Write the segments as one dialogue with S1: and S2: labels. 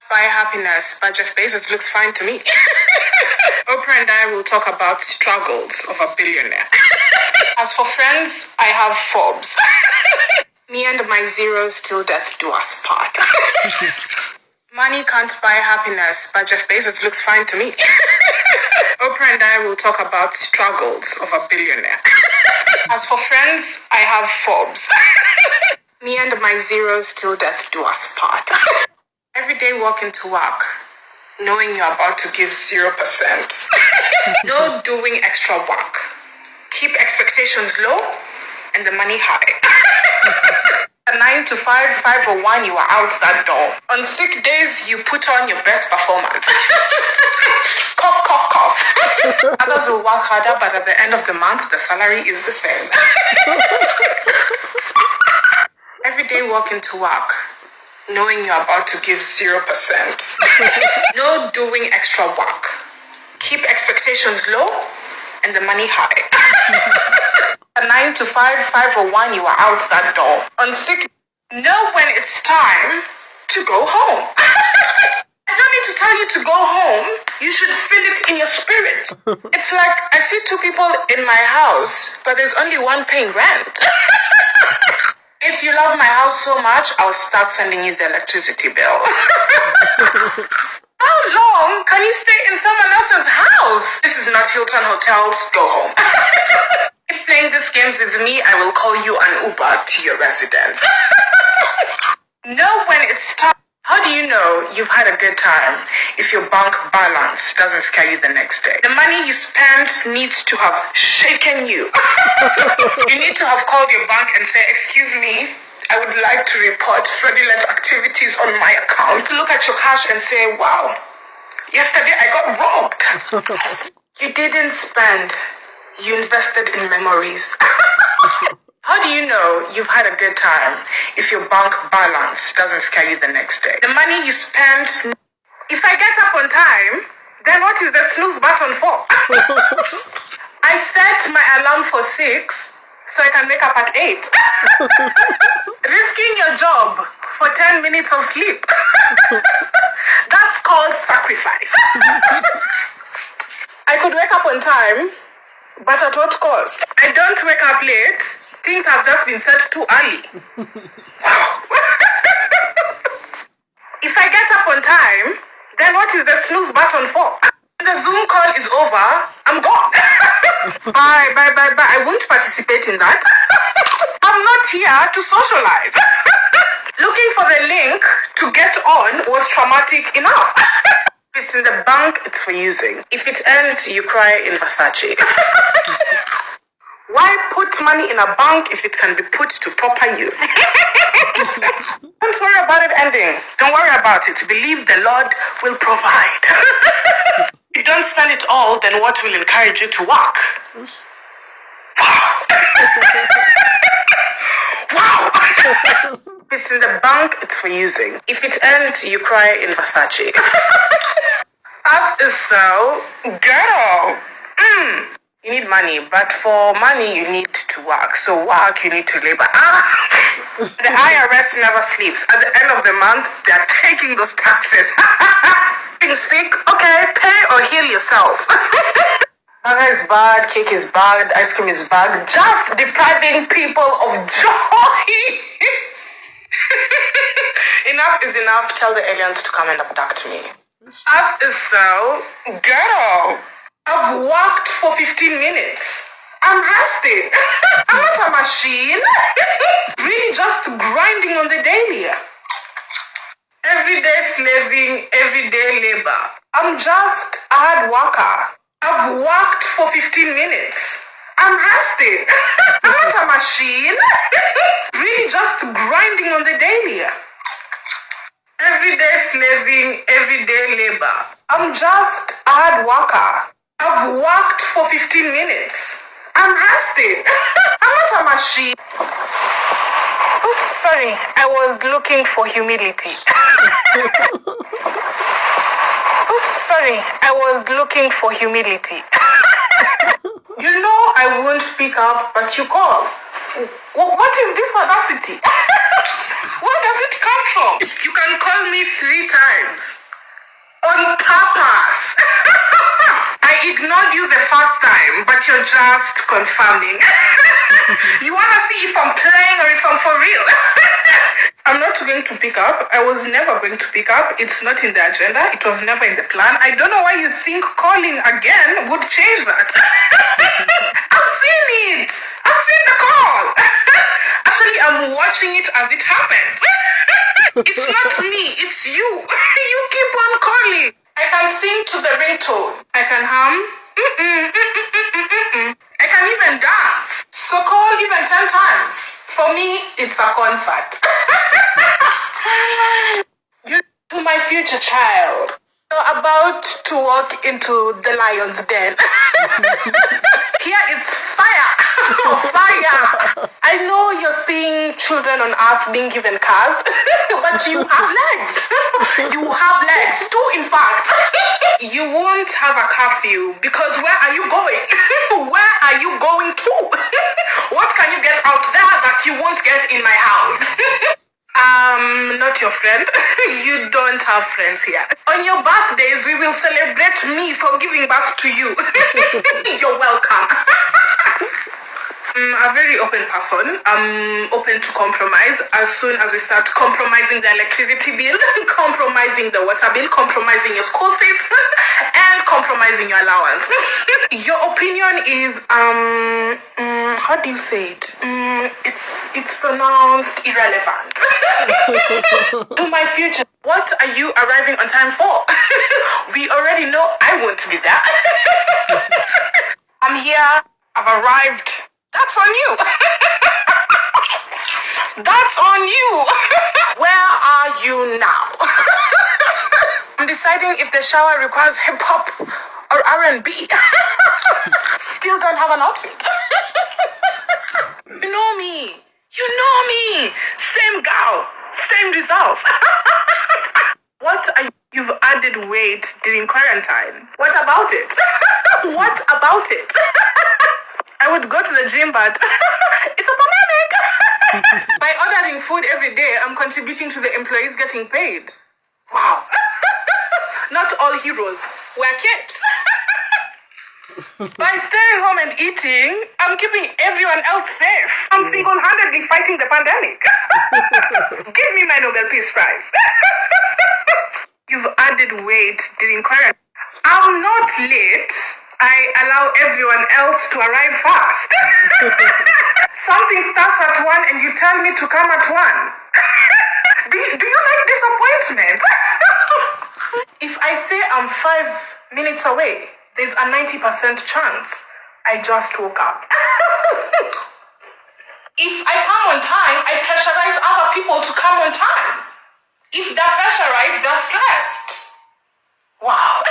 S1: By happiness by Jeff Bezos looks fine to me. Oprah and I will talk about struggles of a billionaire. As for friends, I have Forbes. Me and my zeros till death do us part. Money can't buy happiness by Jeff Bezos looks fine to me. Oprah and I will talk about struggles of a billionaire. As for friends, I have Forbes. Me and my zeros till death do us part. Every day walking to work, knowing you're about to give 0%. No doing extra work. Keep expectations low and the money high. A 9 to 5, 501, you are out that door. On sick days, you put on your best performance. Cough, cough, cough. Others will work harder, but at the end of the month, the salary is the same. Every day walking to work, knowing you're about to give 0%. No doing extra work. Keep expectations low and the money high. A 9 to 5, 501, you are out that door. On sick, know when it's time to go home. I don't need to tell you to go home. You should feel it in your spirit. It's like I see two people in my house, but there's only one paying rent. If you love my house so much, I'll start sending you the electricity bill. How long can you stay in someone else's house? This is not Hilton Hotels. Go home. Keep playing these games with me, I will call you an Uber to your residence. Know when it's time. How do you know you've had a good time if your bank balance doesn't scare you the next day? The money you spent needs to have shaken you. You need to have called your bank and say, excuse me, I would like to report fraudulent activities on my account. Look at your cash and say, wow, yesterday I got robbed. You didn't spend. You invested in memories. How do you know you've had a good time if your bank balance doesn't scare you the next day? The money you spent. If I get up on time, then what is the snooze button for? I set my alarm for 6 so I can wake up at 8. Risking your job for 10 minutes of sleep. That's called sacrifice. I could wake up on time, but at what cost? I don't wake up late. Things have just been set too early. If I get up on time, then what is the snooze button for? When the Zoom call is over, I'm gone. Bye. I won't participate in that. I'm not here to socialize. Looking for the link to get on was traumatic enough. If it's in the bank, it's for using. If it ends, you cry in Versace. Why put money in a bank if it can be put to proper use? Don't worry about it ending. Don't worry about it. Believe the Lord will provide. If you don't spend it all, then what will encourage you to work? Wow. If it's in the bank, it's for using. If it ends, you cry in Versace. That is so ghetto. You need money, but for money, you need to work. So work, you need to labor. The IRS never sleeps. At the end of the month, they're taking those taxes. Being sick, okay, pay or heal yourself. Burger is bad, cake is bad, ice cream is bad. Just depriving people of joy. Enough is enough. Tell the aliens to come and abduct me. That is so ghetto. I've worked for 15 minutes. I'm resting. I'm not a machine. Really just grinding on the daily. Everyday slaving, everyday labor. I'm just a hard worker. I've worked for 15 minutes. I'm resting. I'm not a machine. Really just grinding on the daily. Everyday slaving, everyday labor. I'm just a hard worker. I've worked for 15 minutes. I'm resting. I'm not a machine. Oops, sorry, I was looking for humility. Oops, sorry, I was looking for humility. You know I won't speak up, but you call. What is this audacity? Where does it come from? You can call me 3 times. On purpose. I ignored you the first time, but you're just confirming. You wanna see if I'm playing or if I'm for real? I'm not going to pick up. I was never going to pick up. It's not in the agenda. It was never in the plan. I don't know why you think calling again would change that. I've seen it. I've seen the call. Actually, I'm watching it as it happens. It's not me. It's you. You keep on calling. I can sing to the ringtone. I can hum. I can even dance. So call even 10 times. For me, it's a concert. You to my future child. You're about to walk into the lion's den. Here it's fire. Fire. I know you're seeing children on earth being given cars, but you have legs. You have legs, 2 in fact. You won't have a curfew because where are you going? Where are you going to? What can you get out there that you won't get in my house? Not your friend. You don't have friends here. On your birthdays, we will celebrate me for giving birth to you. You're welcome. A very open person. I'm open to compromise as soon as we start compromising the electricity bill, compromising the water bill, compromising your school fees, and compromising your allowance. Your opinion is, how do you say it? It's pronounced irrelevant. To my future, what are you arriving on time for? We already know I won't be there. I'm here. I've arrived. That's on you. That's on you. Where are you now? I'm deciding if the shower requires hip hop or R&B. Still don't have an outfit. You know me. You know me. Same girl. Same results. What are you? You've added weight during quarantine. What about it? What about it? I would go to the gym, but it's a pandemic. By ordering food every day, I'm contributing to the employees getting paid. Wow. Not all heroes wear capes. By staying home and eating, I'm keeping everyone else safe. I'm single-handedly fighting the pandemic. Give me my Nobel Peace Prize. You've added weight during quarantine. I'm not late. I allow everyone else to arrive fast. Something starts at 1 and you tell me to come at 1. Do you like disappointment? If I say I'm 5 minutes away, there's a 90% chance I just woke up. If I come on time, I pressurize other people to come on time. If they're pressurized, they're stressed. Wow.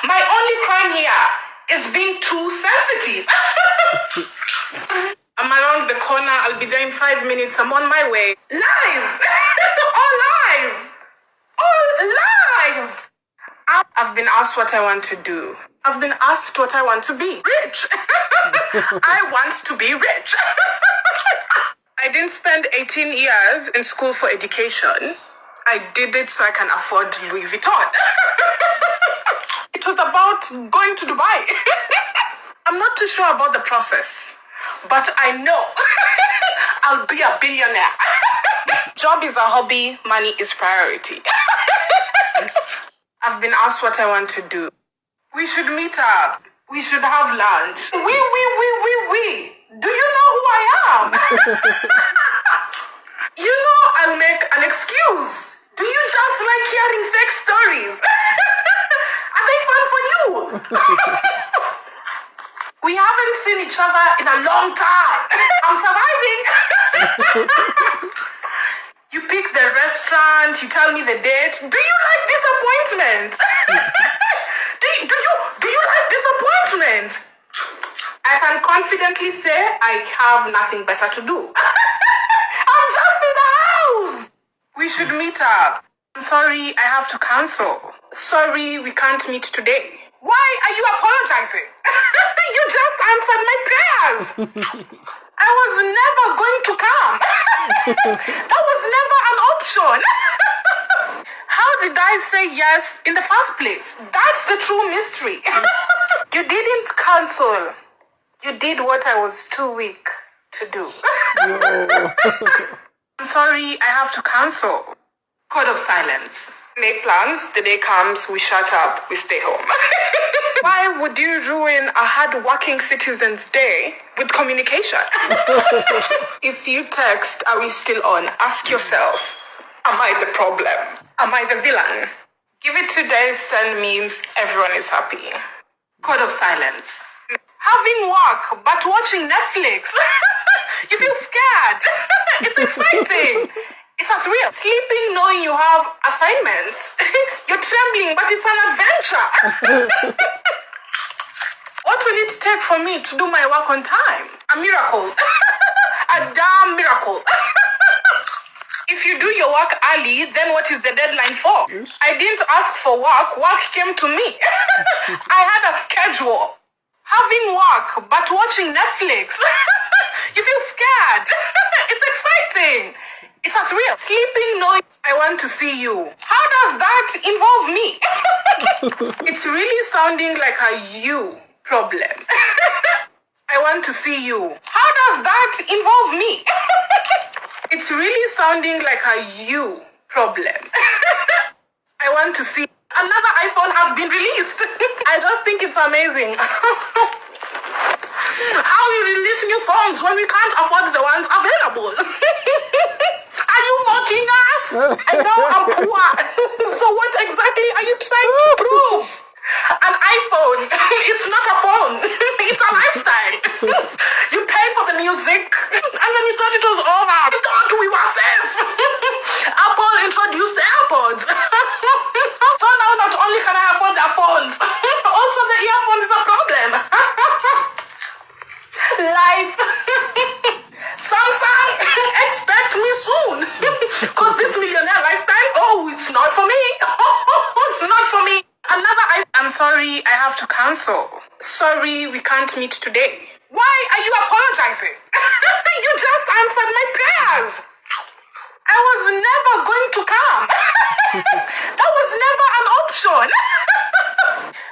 S1: My only crime here is being too sensitive. I'm around the corner. I'll be there in 5 minutes. I'm on my way. Lies! All lies! All lies! I've been asked what I want to do. I've been asked what I want to be. Rich! I want to be rich. I didn't spend 18 years in school for education. I did it so I can afford Louis Vuitton. It was about going to Dubai. I'm not too sure about the process, but I know I'll be a billionaire. Job is a hobby, money is priority. I've been asked what I want to do. We should meet up. We should have lunch. We. Do you know who I am? You know I'll make an excuse. Do you just like hearing fake stories? Are they fun for you? We haven't seen each other in a long time. I'm surviving. You pick the restaurant, you tell me the date. Do you like disappointment? Do you like disappointment? I can confidently say I have nothing better to do. I'm just in the house. We should meet up. I'm sorry, I have to cancel. Sorry, we can't meet today. Why are you apologizing? You just answered my prayers. I I was never going to come. That was never an option. How did I say yes in the first place? That's the true mystery. You didn't cancel. You did what I was too weak to do. I'm sorry, I have to cancel. Code of silence. Make plans, the day comes, we shut up, we stay home. Why would you ruin a hard-working citizen's day with communication? If you text, are we still on? Ask yourself, am I the problem? Am I the villain? Give it 2 days, send memes, everyone is happy. Code of silence. Having work, but watching Netflix. You feel scared. It's exciting. It's as real. Sleeping knowing you have assignments. You're trembling, but it's an adventure. What will it take for me to do my work on time? A miracle. A damn miracle. If you do your work early, then what is the deadline for? I didn't ask for work. Work came to me. I had a schedule. Having work, but watching Netflix. You feel scared. It's exciting. It's as real. Sleeping knowing I want to see you. How does that involve me? It's really sounding like a you problem. I want to see you. How does that involve me? It's really sounding like a you problem. I want to see. Another iPhone has been released. I just think it's amazing. How are you releasing new phones when we can't afford the ones available? Are you mocking us? I know I'm poor. So what exactly are you trying to prove? An iPhone. It's not a phone. It's a lifestyle. You pay for the music, and then you thought it was over. You thought we were safe. Apple introduced the AirPods. So now not only can I afford their phones, also the earphones is a problem. Life. Samsung, expect me soon. Because this millionaire lifestyle, oh, it's not for me. It's not for me. I'm sorry, I have to cancel. Sorry, we can't meet today. Why are you apologizing? You just answered my prayers. I was never going to come. That was never an option.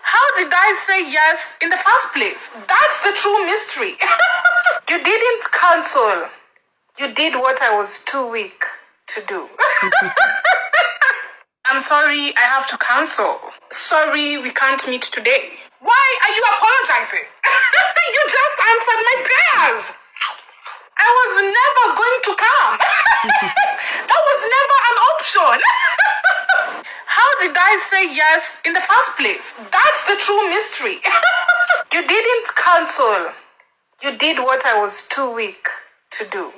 S1: How did I say yes in the first place? That's the true mystery. You didn't cancel. You did what I was too weak to do. I'm sorry, I have to cancel. Sorry, we can't meet today. Why are you apologizing? You just answered my prayers. I was never going to come. That was never an option. How did I say yes in the first place? That's the true mystery. You didn't cancel. You did what I was too weak to do.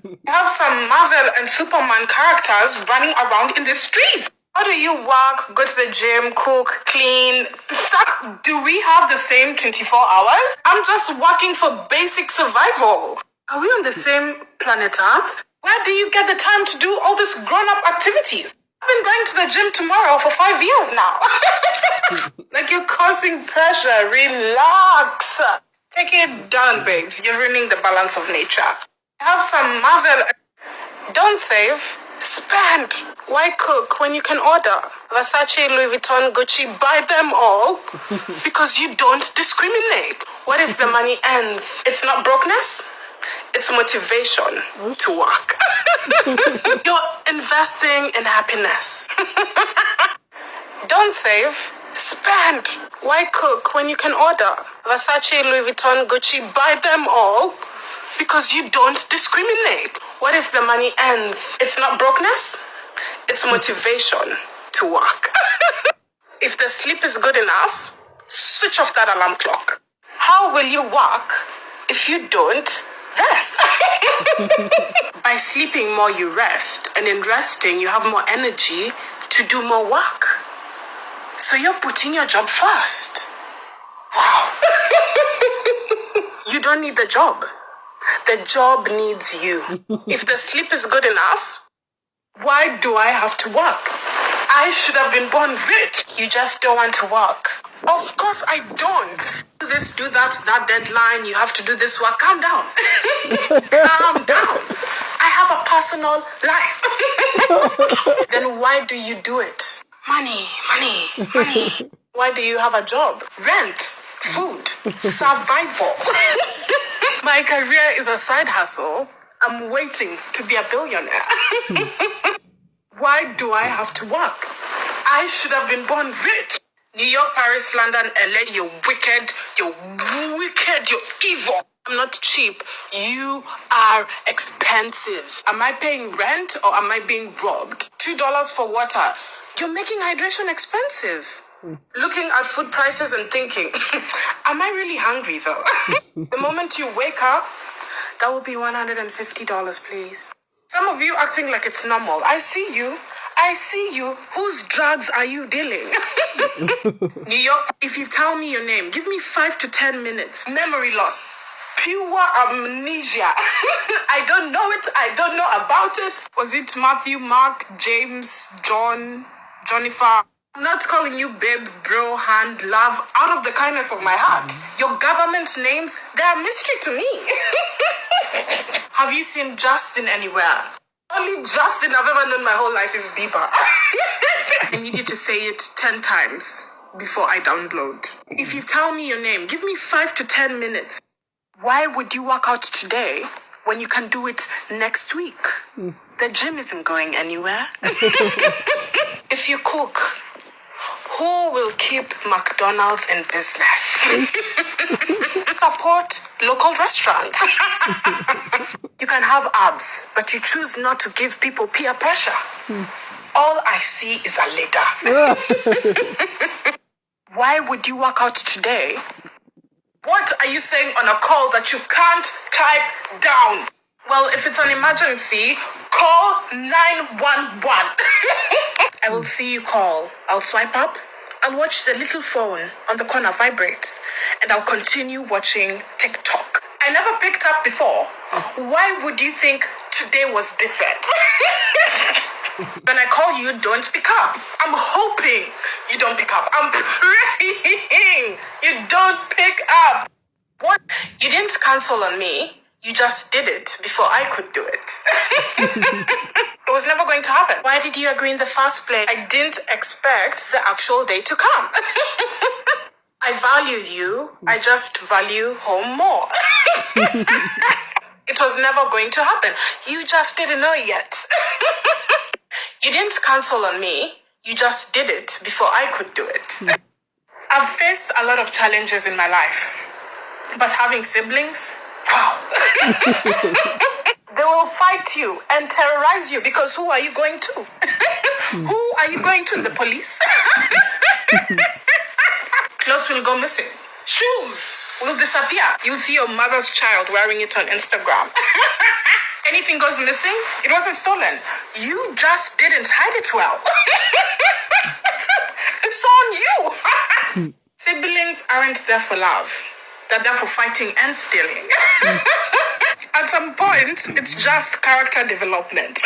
S1: You have some Marvel and Superman characters running around in the streets. How do you work, go to the gym, cook, clean, stuff? Do we have the same 24 hours? I'm just working for basic survival. Are we on the same planet Earth? Where do you get the time to do all these grown-up activities? I've been going to the gym tomorrow for 5 years now. Like you're causing pressure. Relax. Take it down, babes. You're ruining the balance of nature. Have some Marvel. Don't save. Spend. Why cook when you can order? Versace, Louis Vuitton, Gucci, buy them all because you don't discriminate. What if the money ends? It's not brokenness. It's motivation to work. You're investing in happiness. Don't save. Spend. Why cook when you can order? Versace, Louis Vuitton, Gucci, buy them all because you don't discriminate. What if the money ends? It's not brokenness. It's motivation to work. If the sleep is good enough, switch off that alarm clock. How will you work if you don't rest? By sleeping more, you rest. And in resting, you have more energy to do more work. So you're putting your job first. Wow. You don't need the job. The job needs you. If the sleep is good enough, why do I have to work? I should have been born rich. You just don't want to work. Of course I don't. Do this, do that deadline, you have to do this work. Calm down. Calm down. I have a personal life. Then why do you do it? Money. Why do you have a job? Rent, food, survival. My career is a side hustle. I'm waiting to be a billionaire. Why do I have to work? I should have been born rich. New York, Paris, London, LA, you're wicked, you're evil. I'm not cheap. You are expensive. Am I paying rent or am I being robbed? $2 for water. You're making hydration expensive. Looking at food prices and thinking, am I really hungry though? The moment you wake up, that will be $150, please. Some of you acting like it's normal. I see you. Whose drugs are you dealing? New York, if you tell me your name, give me 5 to 10 minutes. Memory loss. Pure amnesia. I don't know it. I don't know about it. Was it Matthew, Mark, James, John, Jennifer? I'm not calling you babe, bro, hand, love, out of the kindness of my heart. Your government names, they're a mystery to me. Have you seen Justin anywhere? Only Justin I've ever known my whole life is Bieber. I need you to say it 10 times before I download. If you tell me your name, give me 5 to 10 minutes. Why would you work out today when you can do it next week? The gym isn't going anywhere. If you cook, who will keep McDonald's in business? Support local restaurants. You can have abs, but you choose not to give people peer pressure. All I see is a leader. Why would you work out today? What are you saying on a call that you can't type down? Well, if it's an emergency, call 911. I will see you call. I'll swipe up. I'll watch the little phone on the corner vibrate. And I'll continue watching TikTok. I never picked up before. Why would you think today was different? When I call you, don't pick up. I'm hoping you don't pick up. I'm praying you don't pick up. What? You didn't cancel on me. You just did it before I could do it. It was never going to happen. Why did you agree in the first place? I didn't expect the actual day to come. I value you. I just value home more. It was never going to happen. You just didn't know yet. You didn't cancel on me. You just did it before I could do it. I've faced a lot of challenges in my life. But having siblings, wow. They will fight you and terrorize you because who are you going to? Who are you going to? The police? Clothes will go missing. Shoes will disappear. You'll see your mother's child wearing it on Instagram. Anything goes missing, it wasn't stolen. You just didn't hide it well. It's on you. Siblings aren't there for love. They're there for fighting and stealing. At some point, it's just character development.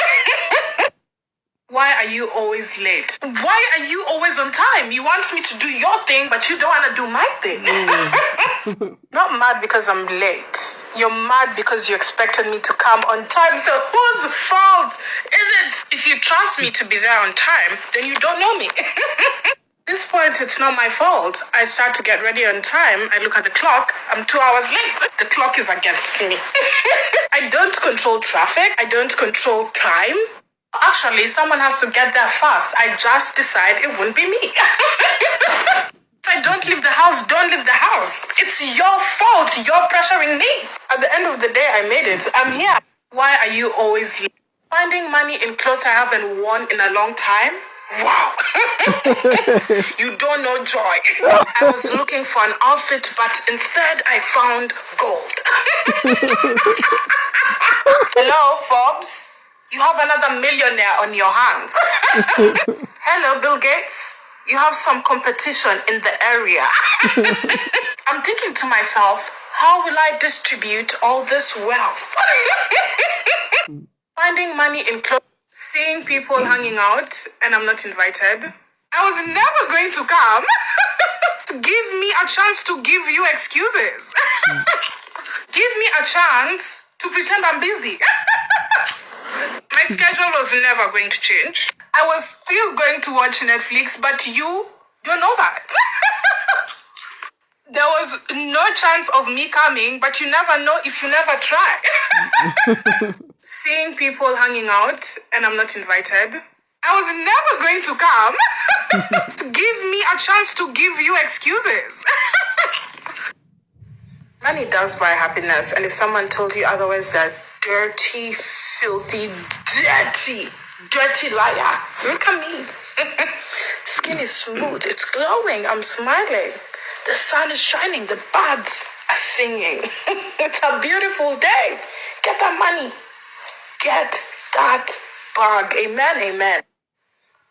S1: Why are you always late? Why are you always on time? You want me to do your thing, but you don't want to do my thing. Not mad because I'm late. You're mad because you expected me to come on time. So whose fault is it? If you trust me to be there on time, then you don't know me. At this point, it's not my fault. I start to get ready on time. I look at the clock. I'm 2 hours late. The clock is against me. I don't control traffic. I don't control time. Actually, someone has to get there fast. I just decide it wouldn't be me. If I don't leave the house, don't leave the house. It's your fault. You're pressuring me. At the end of the day, I made it. I'm here. Why are you always late? Finding money in clothes I haven't worn in a long time? Wow. You don't know joy. I was looking for an outfit, but instead I found gold. Hello, Forbes. You have another millionaire on your hands. Hello, Bill Gates. You have some competition in the area. I'm thinking to myself, how will I distribute all this wealth? Finding money in clothes, seeing people hanging out, and I'm not invited. I was never going to come. Give me a chance to give you excuses. Give me a chance to pretend I'm busy. My schedule was never going to change. I was still going to watch Netflix, but you don't know that. There was no chance of me coming, but you never know if you never try. Seeing people hanging out and I'm not invited. I was never going to come. Give me a chance to give you excuses. Money does buy happiness, and if someone told you otherwise, they're dirty, filthy, dirty liar. Look at me. Skin is smooth, it's glowing, I'm smiling. The sun is shining, the birds are singing. It's a beautiful day. Get that money. Get that bag. Amen, amen.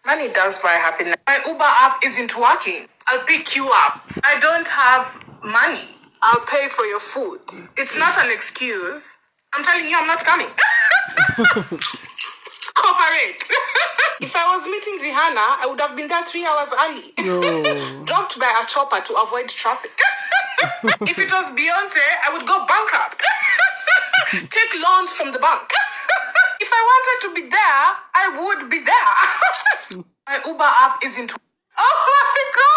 S1: Money does buy happiness. My Uber app isn't working. I'll pick you up. I don't have money. I'll pay for your food. It's not an excuse. I'm telling you, I'm not coming. Cooperate. If I was meeting Rihanna, I would have been there 3 hours early. No. Dropped by a chopper to avoid traffic. If it was Beyonce, I would go bankrupt. Take loans from the bank. If I wanted to be there, I would be there. My Uber app isn't. Oh my God!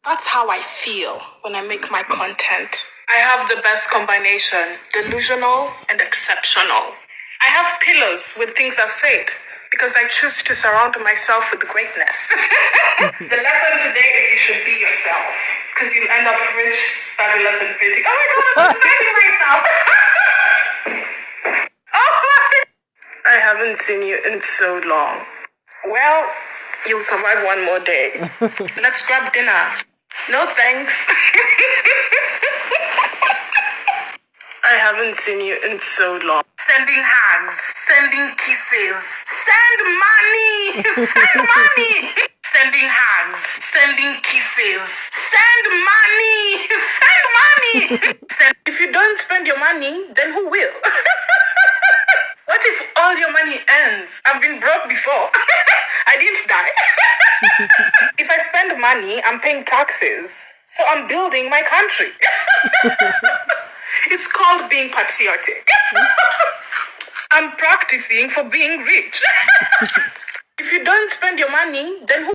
S1: That's how I feel when I make my content. I have the best combination, delusional and exceptional. I have pillows with things I've said because I choose to surround myself with greatness. The lesson today is you should be yourself because you'll end up rich, fabulous, and pretty. Oh my God, I'm describing myself. I haven't seen you in so long. Well, you'll survive one more day. Let's grab dinner. No thanks. I haven't seen you in so long. Sending hugs, sending kisses, send money, send money. Sending hugs, sending kisses, send money, send money. If you don't spend your money, then who will? What if all your money ends? I've been broke before. I didn't die. If I spend money, I'm paying taxes. So I'm building my country. It's called being patriotic. I'm practicing for being rich. If you don't spend your money, then who